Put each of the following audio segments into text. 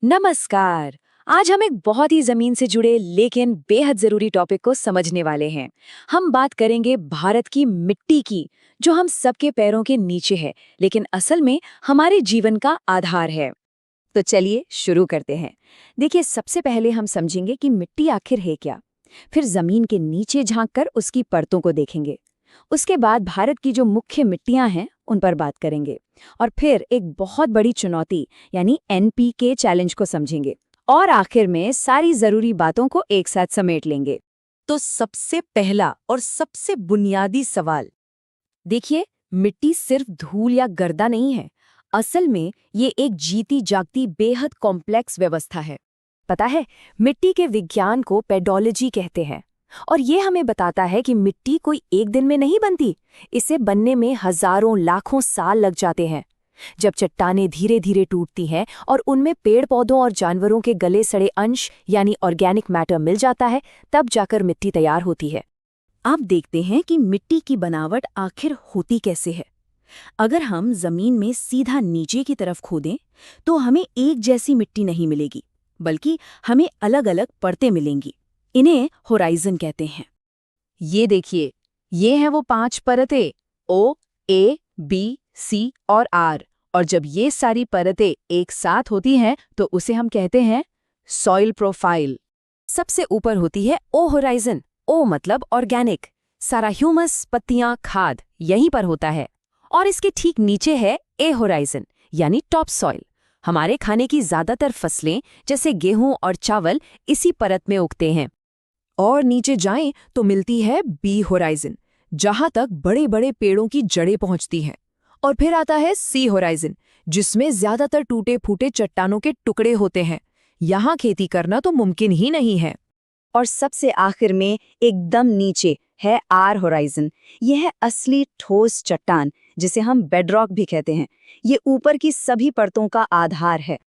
नमस्कार। आज हम एक बहुत ही जमीन से जुड़े लेकिन बेहद जरूरी टॉपिक को समझने वाले हैं। हम बात करेंगे भारत की मिट्टी की, जो हम सबके पैरों के नीचे है, लेकिन असल में हमारे जीवन का आधार है। तो चलिए शुरू करते हैं। देखिए, सबसे पहले हम समझेंगे कि मिट्टी आखिर है क्या। फिर जमीन के नीचे झांककर उसकी परतों को देखेंगे। उसके बाद भारत की जो मुख्य मिट्टियां हैं उन पर बात करेंगे। और फिर एक बहुत बड़ी चुनौती यानी एनपीके चैलेंज को समझेंगे। और आखिर में सारी जरूरी बातों को एक साथ समेट लेंगे। तो सबसे पहला और सबसे बुनियादी सवाल, देखिए, मिट्टी सिर्फ धूल या गर्दा नहीं है। असल में ये एक जीती जागती बेहद कॉम्प्लेक्स व्यवस्था है। पता है, मिट्टी के विज्ञान को पेडोलॉजी कहते हैं। और ये हमें बताता है कि मिट्टी कोई एक दिन में नहीं बनती। इसे बनने में हजारों लाखों साल लग जाते हैं। जब चट्टानें धीरे धीरे टूटती हैं और उनमें पेड़ पौधों और जानवरों के गले सड़े अंश यानी ऑर्गेनिक मैटर मिल जाता है, तब जाकर मिट्टी तैयार होती है। अब देखते हैं कि मिट्टी की बनावट आखिर होती कैसे है। अगर हम जमीन में सीधा नीचे की तरफ खोदें तो हमें एक जैसी मिट्टी नहीं मिलेगी, बल्कि हमें अलग अलग परतें मिलेंगी। इन्हें होराइजन कहते हैं। ये देखिए, ये हैं वो 5 परतें, ओ, ए, बी, सी और आर। और जब ये सारी परतें एक साथ होती हैं तो उसे हम कहते हैं सॉइल प्रोफाइल। सबसे ऊपर होती है ओ होराइजन। ओ मतलब ऑर्गेनिक, सारा ह्यूमस, पत्तियां, खाद यहीं पर होता है। और इसके ठीक नीचे है ए होराइजन यानी टॉप सॉइल। हमारे खाने की ज्यादातर फसलें जैसे गेहूं और चावल इसी परत में उगते हैं। और नीचे जाएं तो मिलती है बी होराइजन, जहां तक बड़े बड़े पेड़ों की जड़ें पहुंचती हैं। और फिर आता है सी होराइजन, जिसमें ज्यादातर टूटे फूटे चट्टानों के टुकड़े होते हैं। यहां खेती करना तो मुमकिन ही नहीं है। और सबसे आखिर में एकदम नीचे है आर होराइजन। यह है असली ठोस चट्टान, जिसे हम बेडरॉक भी कहते हैं। ये ऊपर की सभी परतों का आधार है।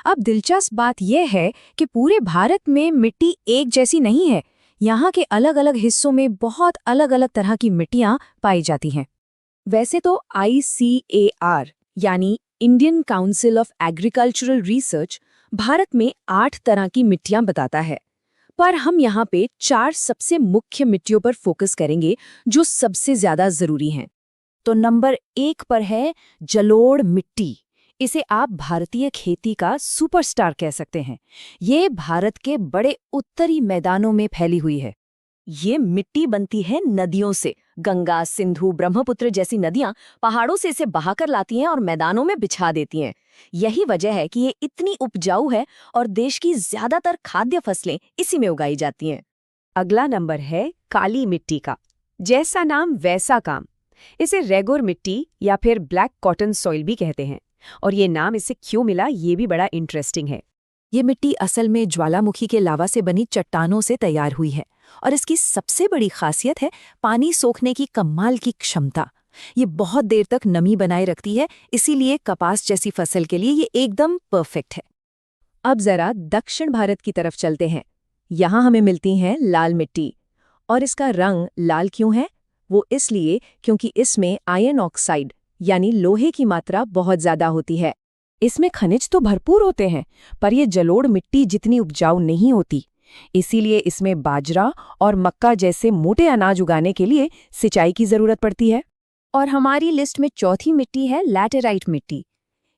अब दिलचस्प बात यह है कि पूरे भारत में मिट्टी एक जैसी नहीं है। यहाँ के अलग अलग हिस्सों में बहुत अलग अलग तरह की मिट्टियाँ पाई जाती हैं। वैसे तो ICAR यानी Indian council of agricultural research Bharat में 8 तरह की मिट्टियाँ बताता है। पर हम यहाँ पे 4 सबसे मुख्य मिट्टियों पर फोकस करेंगे, जो सबसे ज्यादा जरूरी हैं। तो नंबर 1 पर है जलोढ़ मिट्टी। इसे आप भारतीय खेती का सुपरस्टार कह सकते हैं। ये भारत के बड़े उत्तरी मैदानों में फैली हुई है। ये मिट्टी बनती है नदियों से। गंगा, सिंधु, ब्रह्मपुत्र जैसी नदियां पहाड़ों से इसे बहाकर लाती हैं और मैदानों में बिछा देती हैं। यही वजह है कि ये इतनी उपजाऊ है और देश की ज्यादातर खाद्य फसलें इसी में उगाई जाती हैं। अगला नंबर है काली मिट्टी का। जैसा नाम वैसा काम। इसे रेगुर मिट्टी या फिर ब्लैक कॉटन सॉइल भी कहते हैं। और ये नाम इसे क्यों मिला, ये भी बड़ा इंटरेस्टिंग है। ये मिट्टी असल में ज्वालामुखी के लावा से बनी चट्टानों से तैयार हुई है। और इसकी सबसे बड़ी खासियत है पानी सोखने की कमाल की क्षमता। ये बहुत देर तक नमी बनाए रखती है, इसीलिए कपास जैसी फसल के लिए ये एकदम परफेक्ट है। अब जरा दक्षिण भारत की तरफ चलते हैं। यहाँ हमें मिलती है लाल मिट्टी। और इसका रंग लाल क्यों है? वो इसलिए क्योंकि इसमें आयरन ऑक्साइड यानी लोहे की मात्रा बहुत ज्यादा होती है। इसमें खनिज तो भरपूर होते हैं, पर यह जलोढ़ मिट्टी जितनी उपजाऊ नहीं होती। इसीलिए इसमें बाजरा और मक्का जैसे मोटे अनाज उगाने के लिए सिंचाई की जरूरत पड़ती है। और हमारी लिस्ट में चौथी मिट्टी है लैटेराइट मिट्टी।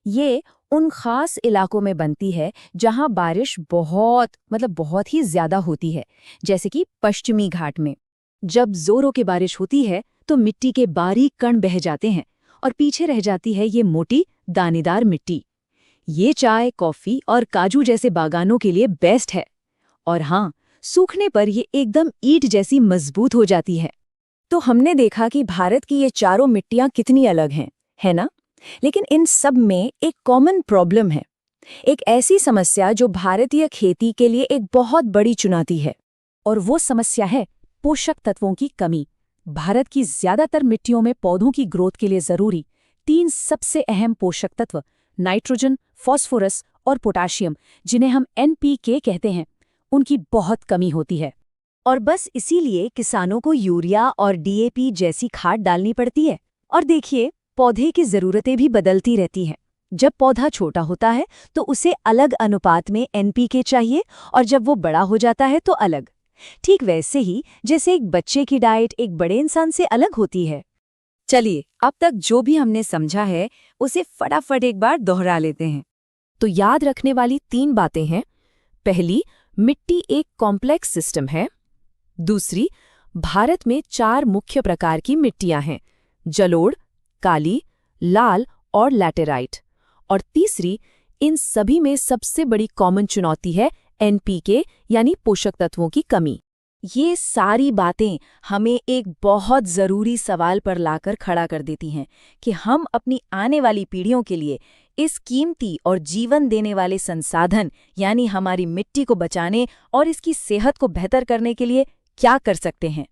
ये उन खास इलाकों में बनती है जहां बारिश बहुत ही ज्यादा होती है, जैसे कि पश्चिमी घाट में। जब जोरों की बारिश होती है तो मिट्टी के बारीक कण बह जाते हैं और पीछे रह जाती है ये मोटी दानेदार मिट्टी। ये चाय, कॉफी और काजू जैसे बागानों के लिए बेस्ट है। और हाँ, सूखने पर ये एकदम ईंट जैसी मजबूत हो जाती है। तो हमने देखा कि भारत की ये चारों मिट्टियां कितनी अलग हैं, है ना? लेकिन इन सब में एक कॉमन प्रॉब्लम है, एक ऐसी समस्या जो भारतीय खेती के लिए एक बहुत बड़ी चुनौती है। और वो समस्या है पोषक तत्वों की कमी। भारत की ज्यादातर मिट्टियों में पौधों की ग्रोथ के लिए जरूरी 3 सबसे अहम पोषक तत्व नाइट्रोजन, फास्फोरस और पोटाशियम, जिन्हें हम NPK कहते हैं, उनकी बहुत कमी होती है। और बस इसीलिए किसानों को यूरिया और DAP जैसी खाद डालनी पड़ती है। और देखिए, पौधे की ज़रूरतें भी बदलती रहती हैं। जब पौधा छोटा होता है तो उसे अलग अनुपात में एनपीके चाहिए और जब वो बड़ा हो जाता है तो अलग। ठीक वैसे ही जैसे एक बच्चे की डाइट एक बड़े इंसान से अलग होती है। चलिए, अब तक जो भी हमने समझा है उसे फटाफट एक बार दोहरा लेते हैं। तो याद रखने वाली 3 बातें हैं। पहली, मिट्टी एक कॉम्प्लेक्स सिस्टम है। दूसरी, भारत में 4 मुख्य प्रकार की मिट्टियां हैं: जलोढ़, काली, लाल और लैटेराइट। और तीसरी, इन सभी में सबसे बड़ी कॉमन चुनौती है एनपीके यानी पोषक तत्वों की कमी। ये सारी बातें हमें एक बहुत ज़रूरी सवाल पर लाकर खड़ा कर देती हैं कि हम अपनी आने वाली पीढ़ियों के लिए इस कीमती और जीवन देने वाले संसाधन यानी हमारी मिट्टी को बचाने और इसकी सेहत को बेहतर करने के लिए क्या कर सकते हैं।